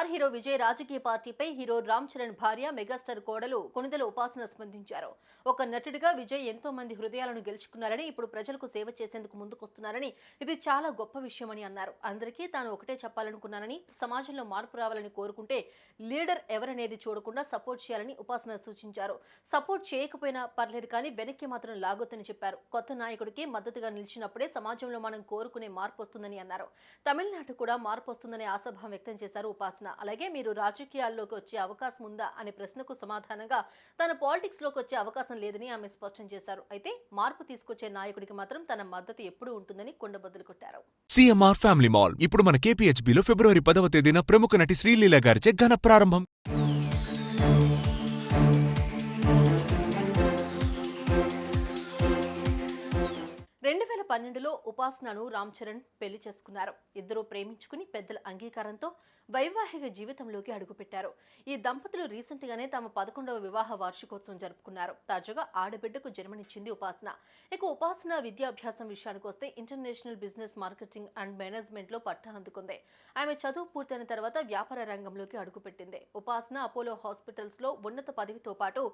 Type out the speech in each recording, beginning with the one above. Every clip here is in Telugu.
స్టార్ హీరో విజయ్ రాజకీయ పార్టీపై హీరో రామ్ చరణ్ భార్య మెగాస్టార్ కోడలు కొణిదెల ఉపాసన స్పందించారు. ఒక నటుడిగా విజయ్ ఎంతో మంది హృదయాలను గెలుచుకున్నారని, ఇప్పుడు ప్రజలకు సేవ చేసేందుకు ముందుకొస్తున్నారని, ఇది చాలా గొప్ప విషయమని అన్నారు. అందరికీ తాను ఒకటే చెప్పాలనుకున్నానని, సమాజంలో మార్పు రావాలని కోరుకుంటే లీడర్ ఎవరనేది చూడకుండా సపోర్ట్ చేయాలని ఉపాసన సూచించారు. సపోర్ట్ చేయకపోయినా పర్లేదు కానీ వెనక్కి మాత్రం లాగొద్దని చెప్పారు. కొత్త నాయకుడికి మద్దతుగా నిలిచినప్పుడే సమాజంలో మనం కోరుకునే మార్పు వస్తుందని అన్నారు. తమిళనాడు కూడా మార్పు వస్తుందనే ఆశాభావం వ్యక్తం చేశారు ఉపాసన. అలాగే మీరు రాజకీయాల్లోకి వచ్చే అవకాశం ఉందా అనే ప్రశ్నకు సమాధానంగా తన పాలిటిక్స్ లోకి వచ్చే అవకాశం లేదని ఆమె స్పష్టం చేశారు. అయితే మార్పు తీసుకొచ్చే నాయకుడికి మాత్రం తన మద్దతు ఎప్పుడూ ఉంటుందని కుండబద్దలు కొట్టారు. సిఎంఆర్ ఫ్యామిలీ మాల్ ఇప్పుడు మన కేపీహెచ్బీలో ఫిబ్రవరి 10వ తేదీన ప్రముఖ నటి శ్రీలీల గారిచే ఘన ప్రారంభం. 2012లో ఉపాసనను రామ్ చరణ్ పెళ్లి చేసుకున్నారు. ఇద్దరూ ప్రేమించుకుని పెద్దల అంగీకారంతో వైవాహిక జీవితంలోకి అడుగుపెట్టారు. ఈ దంపతులు రీసెంట్ గానే తమ 11వ వివాహ వార్షికోత్సవం జరుపుకున్నారు. తాజాగా ఆడబిడ్డకు జన్మనిచ్చింది ఉపాసన. ఇక ఉపాసన విద్యాభ్యాసం విషయానికి వస్తే international business marketing and management లో పట్టా అందుకుంది. ఆమె చదువు పూర్తయిన తర్వాత వ్యాపార రంగంలోకి అడుగుపెట్టింది. ఉపాసన అపోలో హాస్పిటల్స్ లో ఉన్నత పదవితో పాటు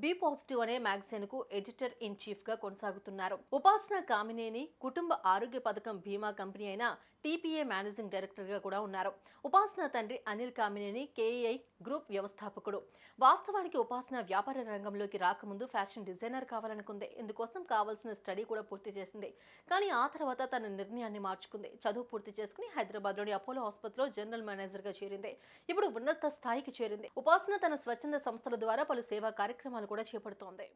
బి పాజిటివ్ అనే మ్యాగజైన్ కు ఎడిటర్ ఇన్ చీఫ్ గా కొనసాగుతున్నారు. ఉపాసన కామినేని కుటుంబ ఆరోగ్య పథకం బీమా కంపెనీ అయిన టీపీఏ మేనేజింగ్ డైరెక్టర్ గా కూడా ఉన్నారు. ఉపాసన తండ్రి అనిల్ కామినేని కేఐ గ్రూప్ వ్యవస్థాపకుడు. వాస్తవానికి ఉపాసన వ్యాపార రంగంలోకి రాకముందు ఫ్యాషన్ డిజైనర్ కావాలనుకుంది. ఇందుకోసం కావాల్సిన స్టడీ కూడా పూర్తి చేసింది. కానీ ఆ తర్వాత తన నిర్ణయాన్ని మార్చుకుంది. చదువు పూర్తి చేసుకుని హైదరాబాద్ లోని అపోలో ఆసుపత్రిలో జనరల్ మేనేజర్ గా చేరింది. ఇప్పుడు ఉన్నత స్థాయికి చేరింది. ఉపాసన తన స్వచ్ఛంద సంస్థల ద్వారా పలు సేవా కార్యక్రమాలు కూడా చేపడుతోంది.